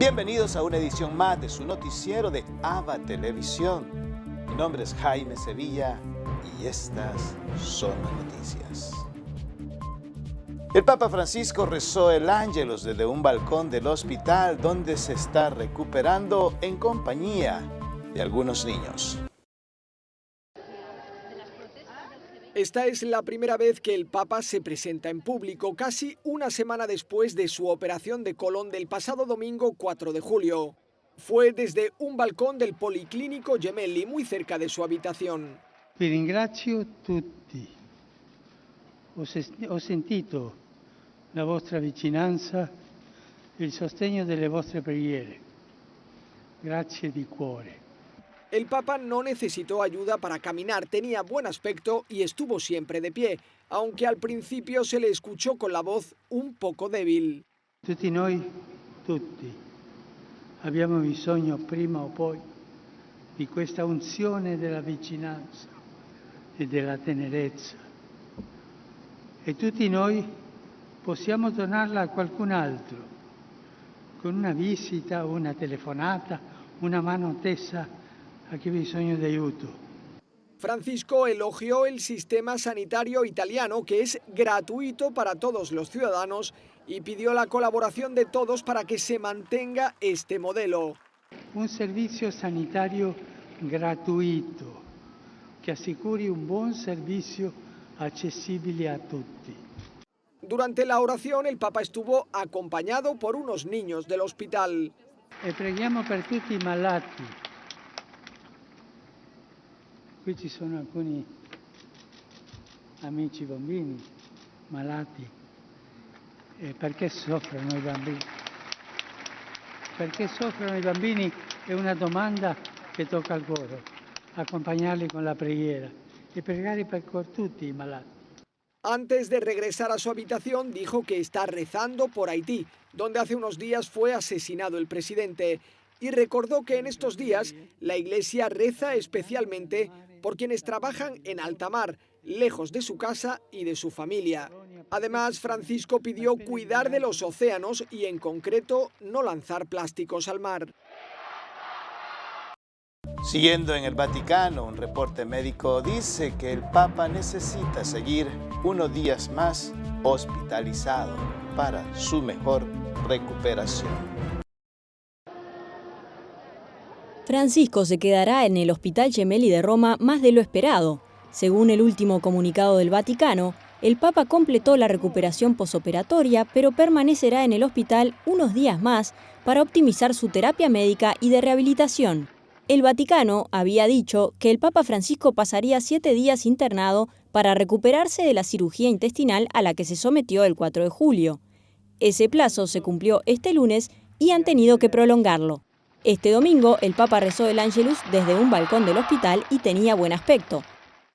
Bienvenidos a una edición más de su noticiero de AVA Televisión. Mi nombre es Jaime Sevilla y estas son las noticias. El Papa Francisco rezó el Ángelus desde un balcón del hospital donde se está recuperando en compañía de algunos niños. Esta es la primera vez que el Papa se presenta en público, casi una semana después de su operación de colon del pasado domingo 4 de julio. Fue desde un balcón del Policlinico Gemelli, muy cerca de su habitación. Vi ringrazio tutti. Ho sentito la vostra vicinanza e il sostegno delle vostre preghiere. Grazie di cuore. El Papa no necesitó ayuda para caminar, tenía buen aspecto y estuvo siempre de pie, aunque al principio se le escuchó con la voz un poco débil. Tutti noi, tutti, abbiamo bisogno prima o poi di questa unzione della vicinanza e della tenerezza. E tutti noi possiamo donarla a qualcun altro, con una visita, una telefonata, una mano tesa a chi ha bisogno di aiuto. Francisco elogió el sistema sanitario italiano, que es gratuito para todos los ciudadanos, y pidió la colaboración de todos para que se mantenga este modelo. Un servizio sanitario gratuito che assicuri un buon servizio accessibile a tutti. Durante la oración, el Papa estuvo acompañado por unos niños del hospital. E preghiamo per tutti i malati. Qui ci sono alcuni amici bambini malati. Perché soffrono i bambini? Perché soffrono i bambini è una domanda che tocca al cuore. Accompagnarli con la preghiera e pregare per tutti i malati. Antes de regresar a su habitación, dijo que está rezando por Haití, donde hace unos días fue asesinado el presidente, y recordó que en estos días la Iglesia reza especialmente por quienes trabajan en alta mar, lejos de su casa y de su familia. Además, Francisco pidió cuidar de los océanos y, en concreto, no lanzar plásticos al mar. Siguiendo en el Vaticano, un reporte médico dice que el Papa necesita seguir unos días más hospitalizado para su mejor recuperación. Francisco se quedará en el Hospital Gemelli de Roma más de lo esperado. Según el último comunicado del Vaticano, el Papa completó la recuperación posoperatoria, pero permanecerá en el hospital unos días más para optimizar su terapia médica y de rehabilitación. El Vaticano había dicho que el Papa Francisco pasaría 7 días internado para recuperarse de la cirugía intestinal a la que se sometió el 4 de julio. Ese plazo se cumplió este lunes y han tenido que prolongarlo. Este domingo, el Papa rezó el Ángelus desde un balcón del hospital y tenía buen aspecto.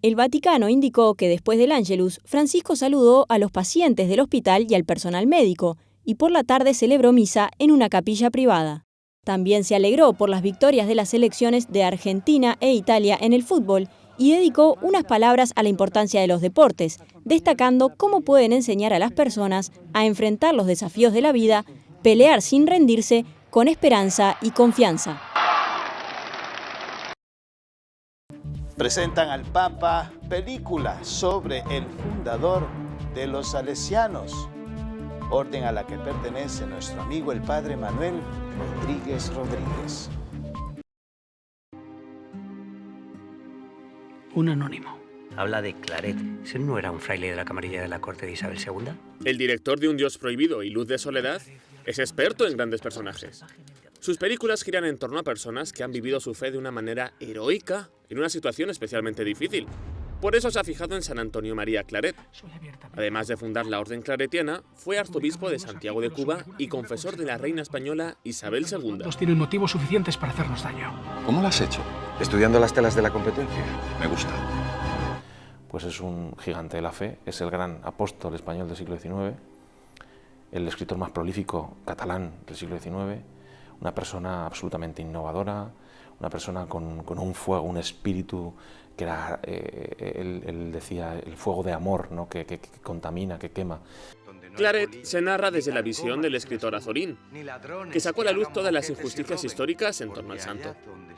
El Vaticano indicó que después del Ángelus, Francisco saludó a los pacientes del hospital y al personal médico, y por la tarde celebró misa en una capilla privada. También se alegró por las victorias de las selecciones de Argentina e Italia en el fútbol y dedicó unas palabras a la importancia de los deportes, destacando cómo pueden enseñar a las personas a enfrentar los desafíos de la vida, pelear sin rendirse, con esperanza y confianza. Presentan al Papa película sobre el fundador de los salesianos, orden a la que pertenece nuestro amigo el Padre Manuel Rodríguez. Un anónimo. Habla de Claret. ¿Ese no era un fraile de la camarilla de la corte de Isabel II? El director de Un Dios prohibido y Luz de soledad es experto en grandes personajes. Sus películas giran en torno a personas que han vivido su fe de una manera heroica en una situación especialmente difícil. Por eso se ha fijado en San Antonio María Claret. Además de fundar la Orden Claretiana, fue arzobispo de Santiago de Cuba y confesor de la reina española Isabel II. Tienen motivos suficientes para hacernos daño. ¿Cómo lo has hecho? ¿Estudiando las telas de la competencia? Me gusta. Pues es un gigante de la fe, es el gran apóstol español del siglo XIX, el escritor más prolífico catalán del siglo XIX, una persona absolutamente innovadora, una persona con un fuego, un espíritu que era, él decía, el fuego de amor, ¿no? que contamina, que quema. Claret se narra desde la visión del escritor Azorín, que sacó a la luz todas las injusticias históricas en torno al santo.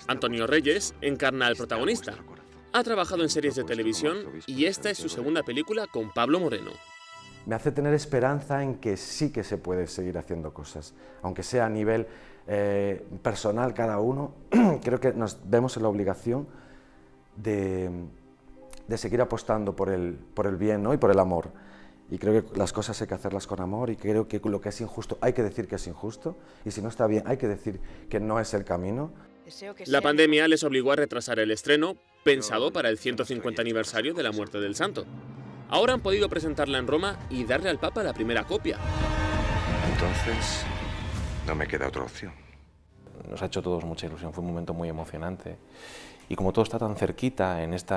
Antonio Reyes encarna al protagonista. Ha trabajado en series de televisión y esta es su segunda película con Pablo Moreno. Me hace tener esperanza en que sí que se puede seguir haciendo cosas, aunque sea a nivel personal cada uno. Creo que nos vemos en la obligación de seguir apostando por el bien, ¿no? Y por el amor. Y creo que las cosas hay que hacerlas con amor, y creo que lo que es injusto hay que decir que es injusto, y si no está bien hay que decir que no es el camino. La pandemia les obligó a retrasar el estreno, pensado para el 150 aniversario de la muerte del santo. Ahora han podido presentarla en Roma y darle al Papa la primera copia. Entonces, no me queda otra opción. Nos ha hecho a todos mucha ilusión, fue un momento muy emocionante. Y como todo está tan cerquita en este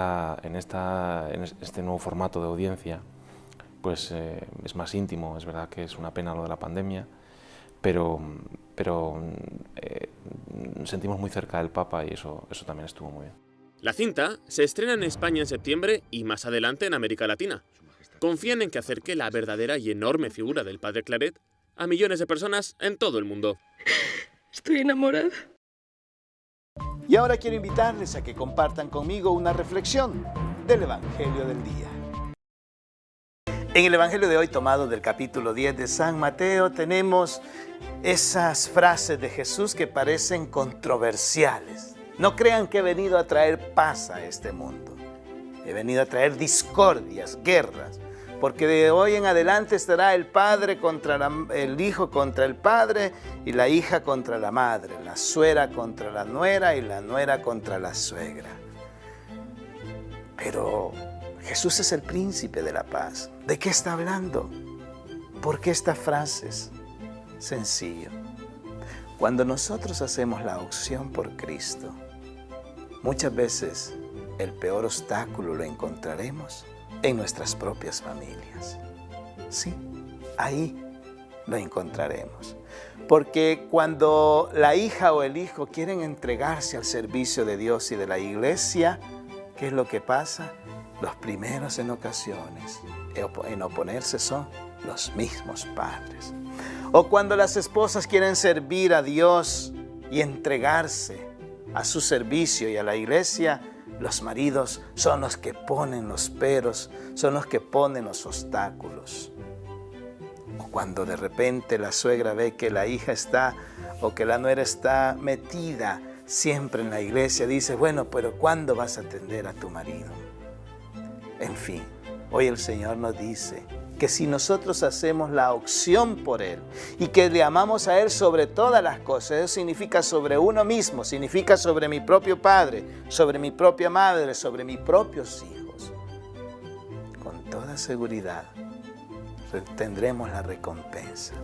nuevo formato de audiencia, pues es más íntimo. Es verdad que es una pena lo de la pandemia, pero sentimos muy cerca del Papa y eso también estuvo muy bien. La cinta se estrena en España en septiembre y más adelante en América Latina. Confían en que acerque la verdadera y enorme figura del padre Claret a millones de personas en todo el mundo. Estoy enamorada. Y ahora quiero invitarles a que compartan conmigo una reflexión del Evangelio del día. En el Evangelio de hoy, tomado del capítulo 10 de San Mateo, tenemos esas frases de Jesús que parecen controversiales. No crean que he venido a traer paz a este mundo. He venido a traer discordias, guerras, porque de hoy en adelante estará el padre contra el hijo contra el padre y la hija contra la madre, la suegra contra la nuera y la nuera contra la suegra. Pero Jesús es el príncipe de la paz. ¿De qué está hablando? ¿Por qué estas frases? Sencillo. Cuando nosotros hacemos la opción por Cristo, muchas veces el peor obstáculo lo encontraremos en nuestras propias familias. Sí, ahí lo encontraremos. Porque cuando la hija o el hijo quieren entregarse al servicio de Dios y de la iglesia, ¿qué es lo que pasa? Los primeros en ocasiones en oponerse son los mismos padres. O cuando las esposas quieren servir a Dios y entregarse a su servicio y a la iglesia, los maridos son los que ponen los peros, son los que ponen los obstáculos. O cuando de repente la suegra ve que la hija está o que la nuera está metida siempre en la iglesia, dice, bueno, pero ¿cuándo vas a atender a tu marido? En fin, hoy el Señor nos dice que si nosotros hacemos la opción por Él y que le amamos a Él sobre todas las cosas, eso significa sobre uno mismo, significa sobre mi propio padre, sobre mi propia madre, sobre mis propios hijos, con toda seguridad tendremos la recompensa.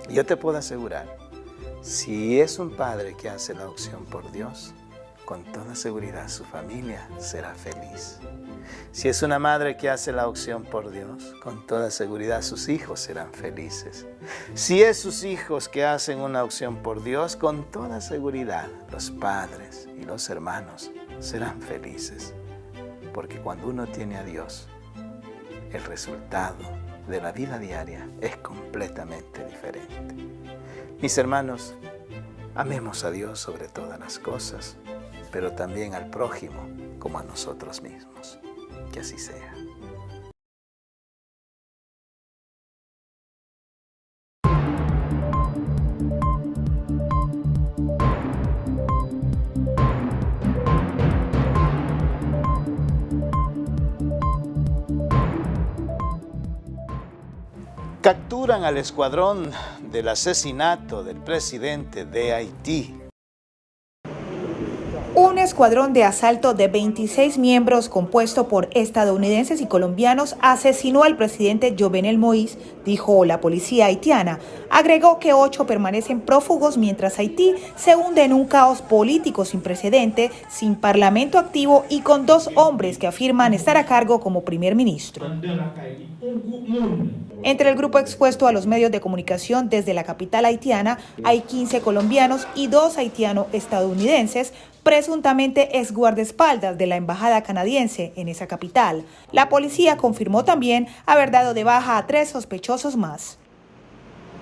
Y yo te puedo asegurar, si es un padre que hace la opción por Dios, con toda seguridad su familia será feliz. Si es una madre que hace la opción por Dios, con toda seguridad sus hijos serán felices. Si es sus hijos que hacen una opción por Dios, con toda seguridad los padres y los hermanos serán felices. Porque cuando uno tiene a Dios, el resultado de la vida diaria es completamente diferente. Mis hermanos, amemos a Dios sobre todas las cosas, pero también al prójimo como a nosotros mismos. Que así sea. Capturan al escuadrón del asesinato del presidente de Haití. Un escuadrón de asalto de 26 miembros compuesto por estadounidenses y colombianos asesinó al presidente Jovenel Moïse, dijo la policía haitiana. Agregó que 8 permanecen prófugos mientras Haití se hunde en un caos político sin precedente, sin parlamento activo y con 2 hombres que afirman estar a cargo como primer ministro. Entre el grupo expuesto a los medios de comunicación desde la capital haitiana hay 15 colombianos y 2 haitiano-estadounidenses, presuntamente ex guardaespaldas de la embajada canadiense en esa capital. La policía confirmó también haber dado de baja a 3 sospechosos más.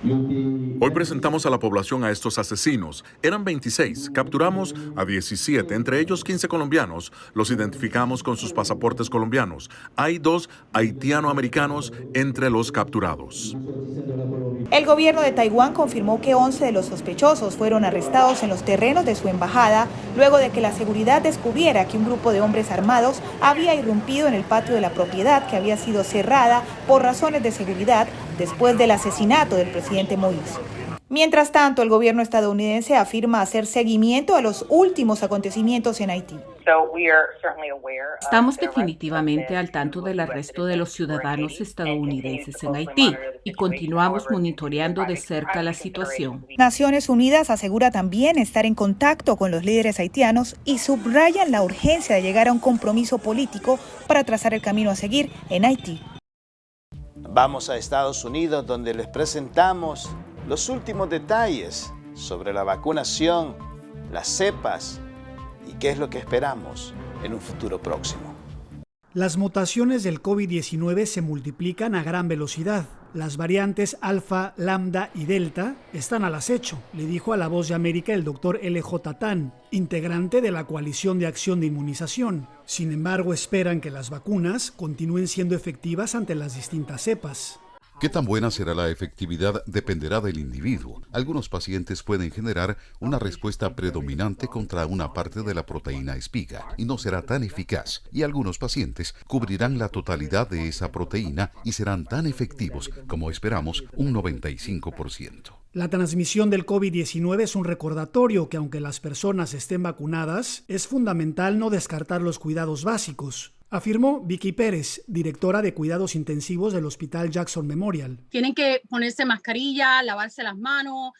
Hoy presentamos a la población a estos asesinos. Eran 26, capturamos a 17, entre ellos 15 colombianos. Los identificamos con sus pasaportes colombianos. Hay 2 haitiano-americanos entre los capturados. El gobierno de Taiwán confirmó que 11 de los sospechosos fueron arrestados en los terrenos de su embajada luego de que la seguridad descubriera que un grupo de hombres armados había irrumpido en el patio de la propiedad que había sido cerrada por razones de seguridad después del asesinato del presidente Moïse. Mientras tanto, el gobierno estadounidense afirma hacer seguimiento a los últimos acontecimientos en Haití. Estamos definitivamente al tanto del arresto de los ciudadanos estadounidenses en Haití y continuamos monitoreando de cerca la situación. Naciones Unidas asegura también estar en contacto con los líderes haitianos y subrayan la urgencia de llegar a un compromiso político para trazar el camino a seguir en Haití. Vamos a Estados Unidos, donde les presentamos los últimos detalles sobre la vacunación, las cepas y qué es lo que esperamos en un futuro próximo. Las mutaciones del COVID-19 se multiplican a gran velocidad. Las variantes alfa, lambda y delta están al acecho, le dijo a La Voz de América el doctor L.J. Tan, integrante de la Coalición de Acción de Inmunización. Sin embargo, esperan que las vacunas continúen siendo efectivas ante las distintas cepas. ¿Qué tan buena será la efectividad? Dependerá del individuo. Algunos pacientes pueden generar una respuesta predominante contra una parte de la proteína espiga y no será tan eficaz. Y algunos pacientes cubrirán la totalidad de esa proteína y serán tan efectivos como esperamos, un 95%. La transmisión del COVID-19 es un recordatorio que aunque las personas estén vacunadas, es fundamental no descartar los cuidados básicos, afirmó Vicky Pérez, directora de cuidados intensivos del Hospital Jackson Memorial. Tienen que ponerse mascarilla, lavarse las manos,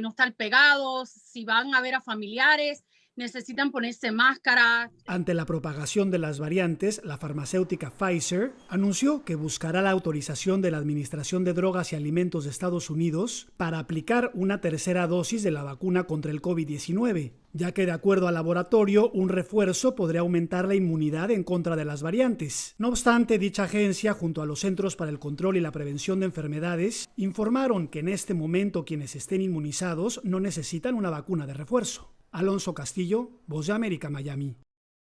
no estar pegados. Si van a ver a familiares, necesitan ponerse máscara. Ante la propagación de las variantes, la farmacéutica Pfizer anunció que buscará la autorización de la Administración de Drogas y Alimentos de Estados Unidos para aplicar una tercera dosis de la vacuna contra el COVID-19, ya que de acuerdo al laboratorio, un refuerzo podría aumentar la inmunidad en contra de las variantes. No obstante, dicha agencia, junto a los Centros para el Control y la Prevención de Enfermedades, informaron que en este momento quienes estén inmunizados no necesitan una vacuna de refuerzo. Alonso Castillo, Voz de América, Miami.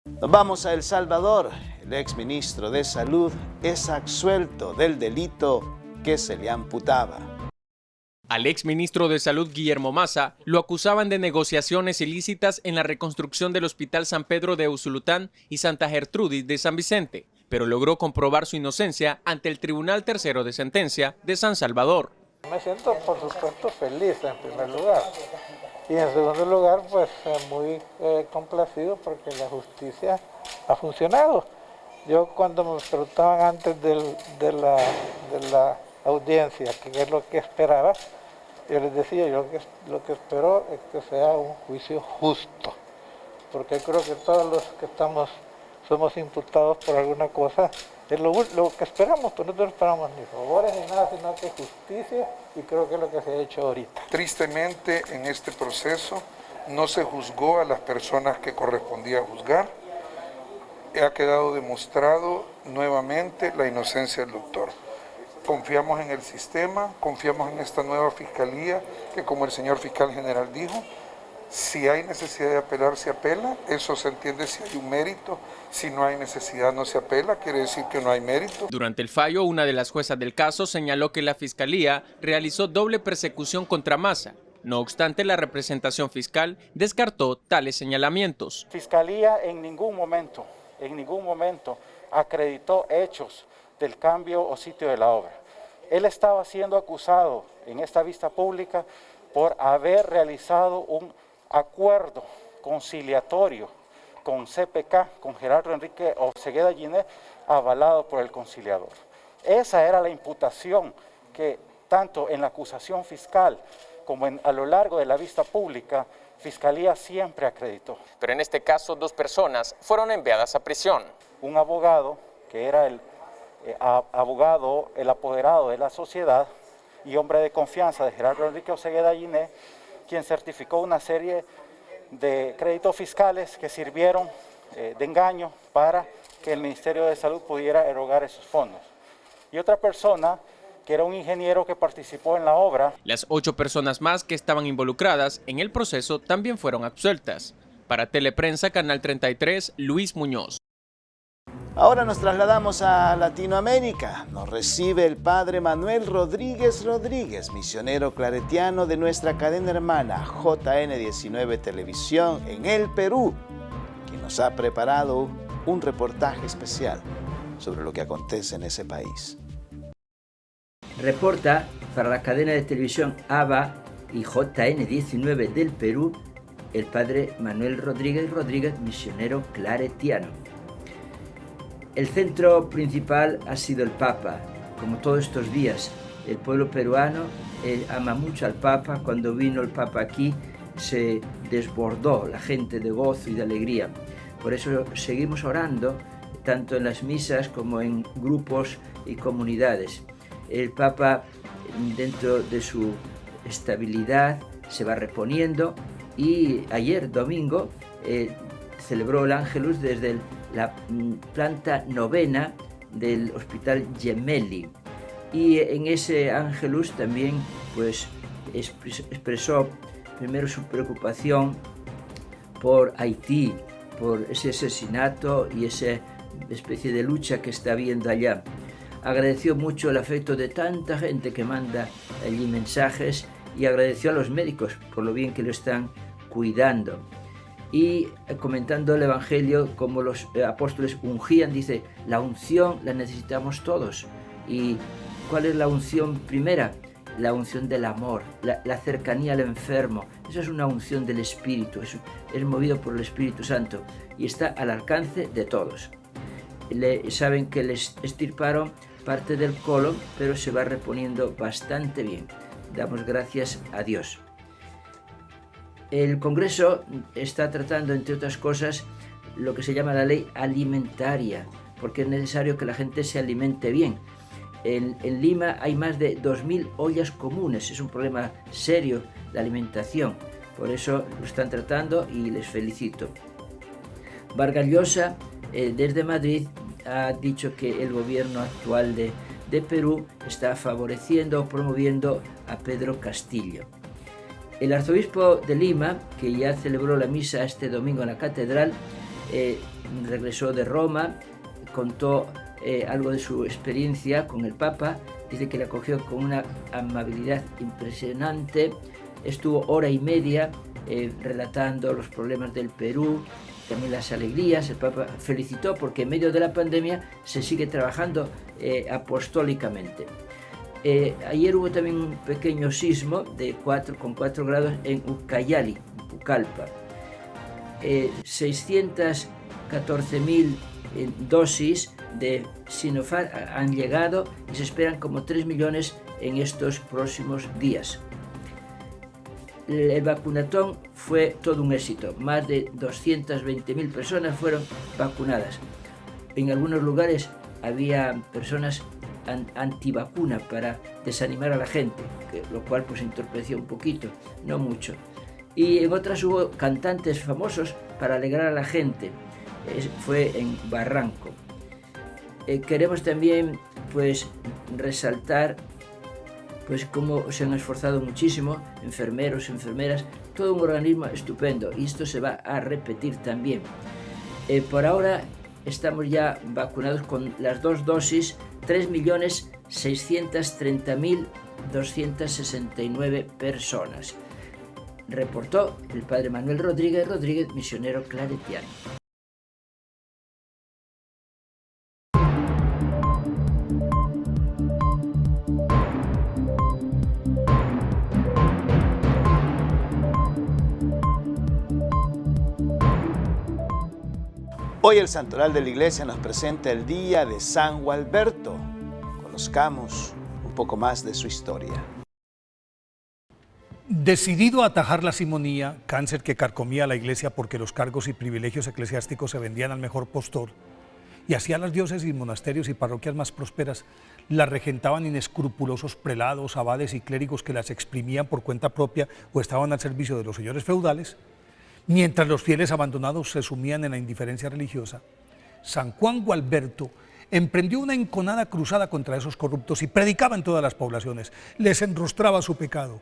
Vamos a El Salvador. El exministro de Salud es absuelto del delito que se le imputaba. Al exministro de Salud Guillermo Massa lo acusaban de negociaciones ilícitas en la reconstrucción del Hospital San Pedro de Usulután y Santa Gertrudis de San Vicente, pero logró comprobar su inocencia ante el Tribunal Tercero de Sentencia de San Salvador. Me siento, por supuesto, feliz en primer lugar. Y en segundo lugar, pues muy complacido porque la justicia ha funcionado. Yo cuando me preguntaban antes de la audiencia qué es lo que esperaba, yo les decía, yo lo que espero es que sea un juicio justo. Porque creo que todos los que somos imputados por alguna cosa, es lo que esperamos, pero no esperamos ni favores ni nada, sino que justicia, y creo que es lo que se ha hecho ahorita. Tristemente, en este proceso no se juzgó a las personas que correspondía juzgar. Ha quedado demostrado nuevamente la inocencia del doctor. Confiamos en el sistema, confiamos en esta nueva fiscalía, que como el señor fiscal general dijo, si hay necesidad de apelar, se apela. Eso se entiende si hay un mérito. Si no hay necesidad, no se apela. Quiere decir que no hay mérito. Durante el fallo, una de las juezas del caso señaló que la Fiscalía realizó doble persecución contra Massa. No obstante, la representación fiscal descartó tales señalamientos. Fiscalía en ningún momento acreditó hechos del cambio o sitio de la obra. Él estaba siendo acusado en esta vista pública por haber realizado un acuerdo conciliatorio con CPK, con Gerardo Enrique Osegueda Giné, avalado por el conciliador. Esa era la imputación que tanto en la acusación fiscal como a lo largo de la vista pública, Fiscalía siempre acreditó. Pero en este caso, 2 personas fueron enviadas a prisión. Un abogado, que era el abogado, el apoderado de la sociedad y hombre de confianza de Gerardo Enrique Osegueda Yiné, quien certificó una serie de créditos fiscales que sirvieron de engaño para que el Ministerio de Salud pudiera erogar esos fondos. Y otra persona que era un ingeniero que participó en la obra. Las 8 personas más que estaban involucradas en el proceso también fueron absueltas. Para Teleprensa, Canal 33, Luis Muñoz. Ahora nos trasladamos a Latinoamérica. Nos recibe el padre Manuel Rodríguez Rodríguez, misionero claretiano de nuestra cadena hermana JN19 Televisión en el Perú, quien nos ha preparado un reportaje especial sobre lo que acontece en ese país. Reporta para la cadena de televisión ABA y JN19 del Perú el padre Manuel Rodríguez Rodríguez, misionero claretiano. El centro principal ha sido el Papa. Como todos estos días, el pueblo peruano ama mucho al Papa. Cuando vino el Papa aquí, se desbordó la gente de gozo y de alegría. Por eso seguimos orando, tanto en las misas como en grupos y comunidades. El Papa, dentro de su estabilidad, se va reponiendo y ayer, domingo, celebró el Ángelus desde la planta 9ª del Hospital Gemelli. Y en ese Ángelus también pues, expresó primero su preocupación por Haití, por ese asesinato y esa especie de lucha que está habiendo allá. Agradeció mucho el afecto de tanta gente que manda allí mensajes y agradeció a los médicos por lo bien que lo están cuidando. Y comentando el Evangelio, como los apóstoles ungían, dice, la unción la necesitamos todos. ¿Y cuál es la unción primera? La unción del amor, la cercanía al enfermo. Esa es una unción del Espíritu, es movido por el Espíritu Santo y está al alcance de todos. Saben que les extirparon parte del colon, pero se va reponiendo bastante bien. Damos gracias a Dios. El Congreso está tratando, entre otras cosas, lo que se llama la ley alimentaria, porque es necesario que la gente se alimente bien. En Lima hay más de 2.000 ollas comunes, es un problema serio la alimentación, por eso lo están tratando y les felicito. Vargas Llosa, desde Madrid, ha dicho que el gobierno actual de Perú está favoreciendo o promoviendo a Pedro Castillo. El arzobispo de Lima, que ya celebró la misa este domingo en la catedral, regresó de Roma, contó algo de su experiencia con el Papa, dice que le acogió con una amabilidad impresionante, estuvo hora y media relatando los problemas del Perú, también las alegrías. El Papa felicitó porque en medio de la pandemia se sigue trabajando apostólicamente. Ayer hubo también un pequeño sismo con 4 grados en Ucayali, Pucallpa. 614.000 dosis de Sinopharm han llegado y se esperan como 3 millones en estos próximos días. El vacunatón fue todo un éxito. Más de 220.000 personas fueron vacunadas. En algunos lugares había personas antivacuna para desanimar a la gente, lo cual pues entorpeció un poquito, no mucho. Y en otras hubo cantantes famosos para alegrar a la gente. Fue en Barranco. Queremos también pues resaltar pues cómo se han esforzado muchísimo enfermeros, enfermeras, todo un organismo estupendo, y esto se va a repetir también. Por ahora estamos ya vacunados con las 2 dosis, 3.630.269 personas. Reportó el padre Manuel Rodríguez Rodríguez, misionero claretiano. Hoy el Santoral de la Iglesia nos presenta el día de San Gualberto. Conozcamos un poco más de su historia. Decidido a atajar la simonía, cáncer que carcomía a la Iglesia porque los cargos y privilegios eclesiásticos se vendían al mejor postor, y así a las diócesis, monasterios y parroquias más prósperas las regentaban inescrupulosos prelados, abades y clérigos que las exprimían por cuenta propia o estaban al servicio de los señores feudales, mientras los fieles abandonados se sumían en la indiferencia religiosa, San Juan Gualberto emprendió una enconada cruzada contra esos corruptos y predicaba en todas las poblaciones, les enrostraba su pecado.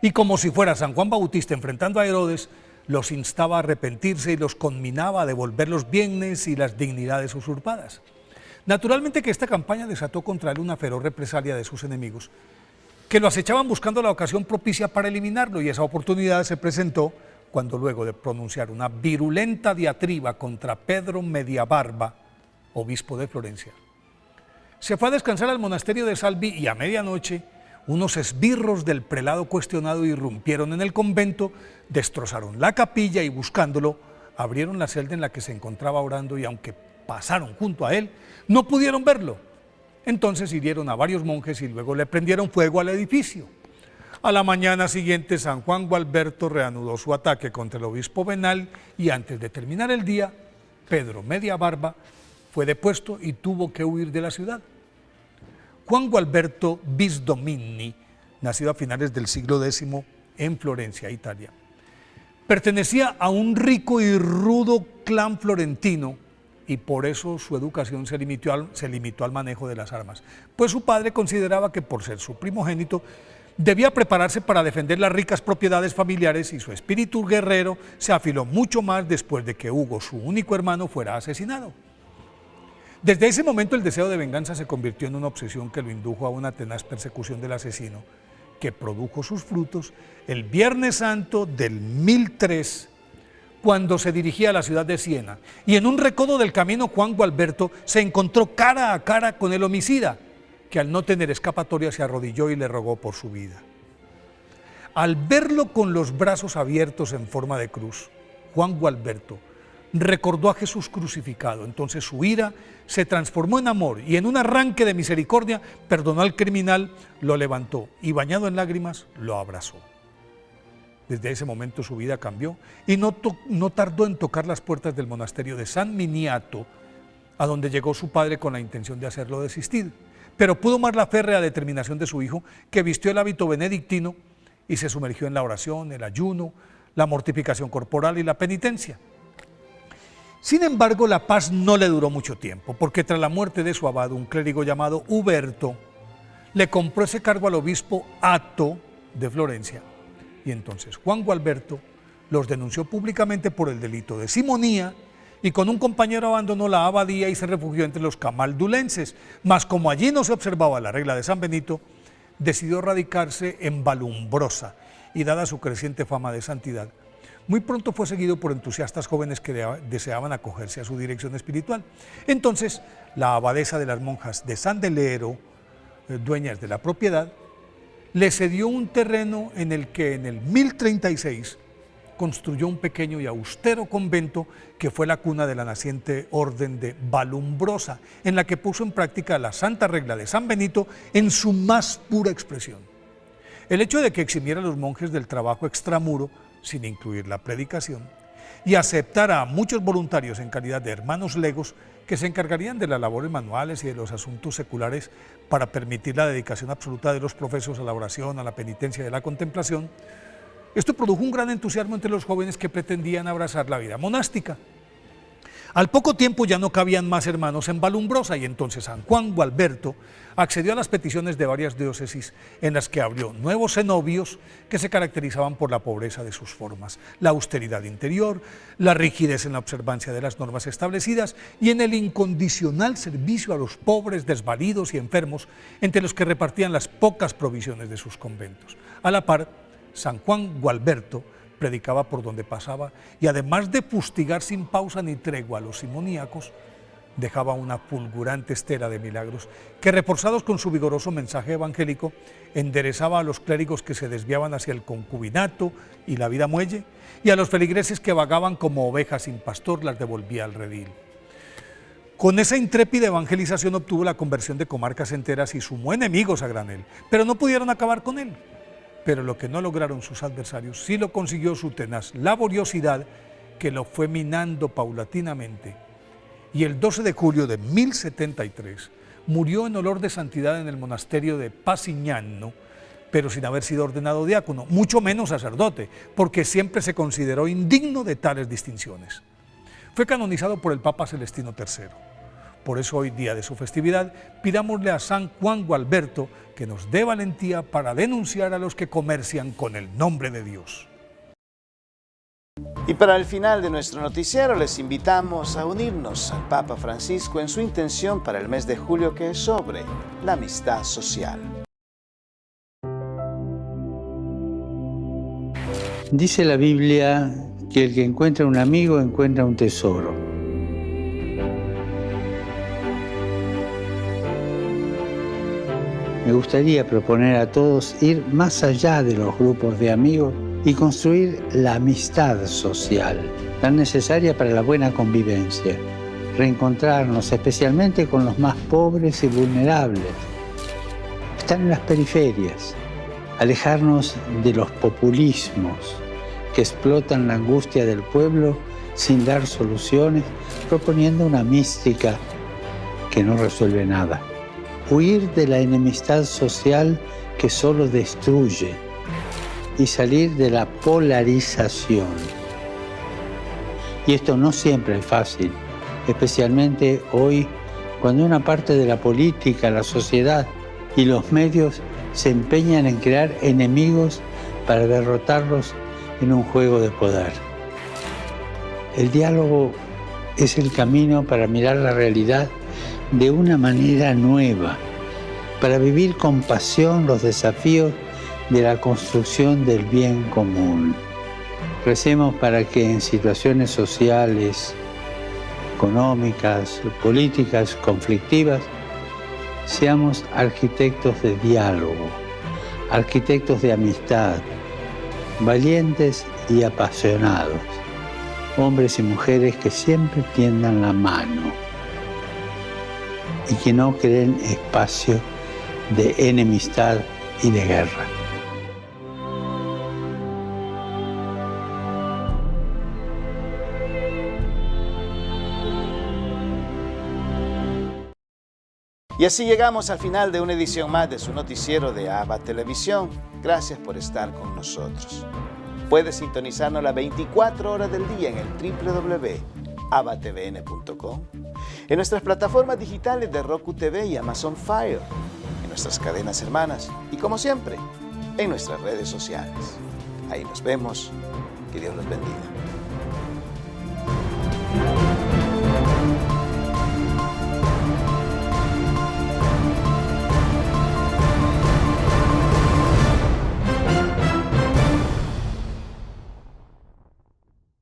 Y como si fuera San Juan Bautista enfrentando a Herodes, los instaba a arrepentirse y los conminaba a devolver los bienes y las dignidades usurpadas. Naturalmente que esta campaña desató contra él una feroz represalia de sus enemigos, que lo acechaban buscando la ocasión propicia para eliminarlo, y esa oportunidad se presentó cuando, luego de pronunciar una virulenta diatriba contra Pedro Mediabarba, obispo de Florencia, se fue a descansar al monasterio de Salvi, y a medianoche unos esbirros del prelado cuestionado irrumpieron en el convento, destrozaron la capilla y, buscándolo, abrieron la celda en la que se encontraba orando, y aunque pasaron junto a él, no pudieron verlo. Entonces hirieron a varios monjes y luego le prendieron fuego al edificio. A la mañana siguiente, San Juan Gualberto reanudó su ataque contra el obispo venal, y antes de terminar el día, Pedro Mediabarba fue depuesto y tuvo que huir de la ciudad. Juan Gualberto Bisdomini, nacido a finales del siglo X en Florencia, Italia, pertenecía a un rico y rudo clan florentino, y por eso su educación se limitó al manejo de las armas, pues su padre consideraba que, por ser su primogénito, debía prepararse para defender las ricas propiedades familiares, y su espíritu guerrero se afiló mucho más después de que Hugo, su único hermano, fuera asesinado. Desde ese momento el deseo de venganza se convirtió en una obsesión que lo indujo a una tenaz persecución del asesino, que produjo sus frutos el Viernes Santo del 1003, cuando se dirigía a la ciudad de Siena, y en un recodo del camino Juan Gualberto se encontró cara a cara con el homicida, que al no tener escapatoria se arrodilló y le rogó por su vida. Al verlo con los brazos abiertos en forma de cruz, Juan Gualberto recordó a Jesús crucificado. Entonces su ira se transformó en amor, y en un arranque de misericordia perdonó al criminal, lo levantó y, bañado en lágrimas, lo abrazó. Desde ese momento su vida cambió, y no tardó en tocar las puertas del monasterio de San Miniato, a donde llegó su padre con la intención de hacerlo desistir. Pero pudo más la férrea determinación de su hijo, que vistió el hábito benedictino y se sumergió en la oración, el ayuno, la mortificación corporal y la penitencia. Sin embargo, la paz no le duró mucho tiempo, porque tras la muerte de su abad, un clérigo llamado Huberto le compró ese cargo al obispo Atto de Florencia, y entonces Juan Gualberto los denunció públicamente por el delito de simonía, y con un compañero abandonó la abadía y se refugió entre los camaldulenses, mas como allí no se observaba la regla de San Benito, decidió radicarse en Valumbrosa, y dada su creciente fama de santidad, muy pronto fue seguido por entusiastas jóvenes que deseaban acogerse a su dirección espiritual. Entonces, la abadesa de las monjas de San Delero, dueñas de la propiedad, le cedió un terreno en el que en el 1036 construyó un pequeño y austero convento que fue la cuna de la naciente orden de Valumbrosa, en la que puso en práctica la santa regla de San Benito en su más pura expresión. El hecho de que eximiera a los monjes del trabajo extramuro, sin incluir la predicación, y aceptara a muchos voluntarios en calidad de hermanos legos que se encargarían de las labores manuales y de los asuntos seculares para permitir la dedicación absoluta de los profesos a la oración, a la penitencia y a la contemplación. Esto produjo un gran entusiasmo entre los jóvenes que pretendían abrazar la vida monástica. Al poco tiempo ya no cabían más hermanos en Valumbrosa, y entonces San Juan Gualberto accedió a las peticiones de varias diócesis, en las que abrió nuevos cenobios que se caracterizaban por la pobreza de sus formas, la austeridad interior, la rigidez en la observancia de las normas establecidas y en el incondicional servicio a los pobres, desvalidos y enfermos, entre los que repartían las pocas provisiones de sus conventos. A la par, San Juan Gualberto predicaba por donde pasaba, y además de fustigar sin pausa ni tregua a los simoníacos, dejaba una fulgurante estela de milagros que, reforzados con su vigoroso mensaje evangélico, enderezaba a los clérigos que se desviaban hacia el concubinato y la vida muelle, y a los feligreses que vagaban como ovejas sin pastor las devolvía al redil. Con esa intrépida evangelización obtuvo la conversión de comarcas enteras y sumó enemigos a granel, pero no pudieron acabar con él. Pero lo que no lograron sus adversarios sí lo consiguió su tenaz laboriosidad, que lo fue minando paulatinamente. y el 12 de julio de 1073 murió en olor de santidad en el monasterio de Pasignano, pero sin haber sido ordenado diácono, mucho menos sacerdote, porque siempre se consideró indigno de tales distinciones. Fue canonizado por el Papa Celestino III. Por eso hoy, día de su festividad, pidámosle a San Juan Gualberto que nos dé valentía para denunciar a los que comercian con el nombre de Dios. Y para el final de nuestro noticiero les invitamos a unirnos al Papa Francisco en su intención para el mes de julio, que es sobre la amistad social. Dice la Biblia que el que encuentra un amigo encuentra un tesoro. Me gustaría proponer a todos ir más allá de los grupos de amigos y construir la amistad social, tan necesaria para la buena convivencia. Reencontrarnos especialmente con los más pobres y vulnerables. Están en las periferias. Alejarnos de los populismos que explotan la angustia del pueblo sin dar soluciones, proponiendo una mística que no resuelve nada. Huir de la enemistad social que solo destruye y salir de la polarización. Y esto no siempre es fácil, especialmente hoy, cuando una parte de la política, la sociedad y los medios se empeñan en crear enemigos para derrotarlos en un juego de poder. El diálogo es el camino para mirar la realidad de una manera nueva, para vivir con pasión los desafíos de la construcción del bien común. Recemos para que en situaciones sociales, económicas, políticas conflictivas, seamos arquitectos de diálogo, arquitectos de amistad, valientes y apasionados, hombres y mujeres que siempre tiendan la mano y que no creen espacio de enemistad y de guerra. Y así llegamos al final de una edición más de su noticiero de ABA Televisión. Gracias por estar con nosotros. Puedes sintonizarnos las 24 horas del día en el www.abatvn.com, en nuestras plataformas digitales de Roku TV y Amazon Fire, en nuestras cadenas hermanas y, como siempre, en nuestras redes sociales. Ahí nos vemos. Que Dios los bendiga.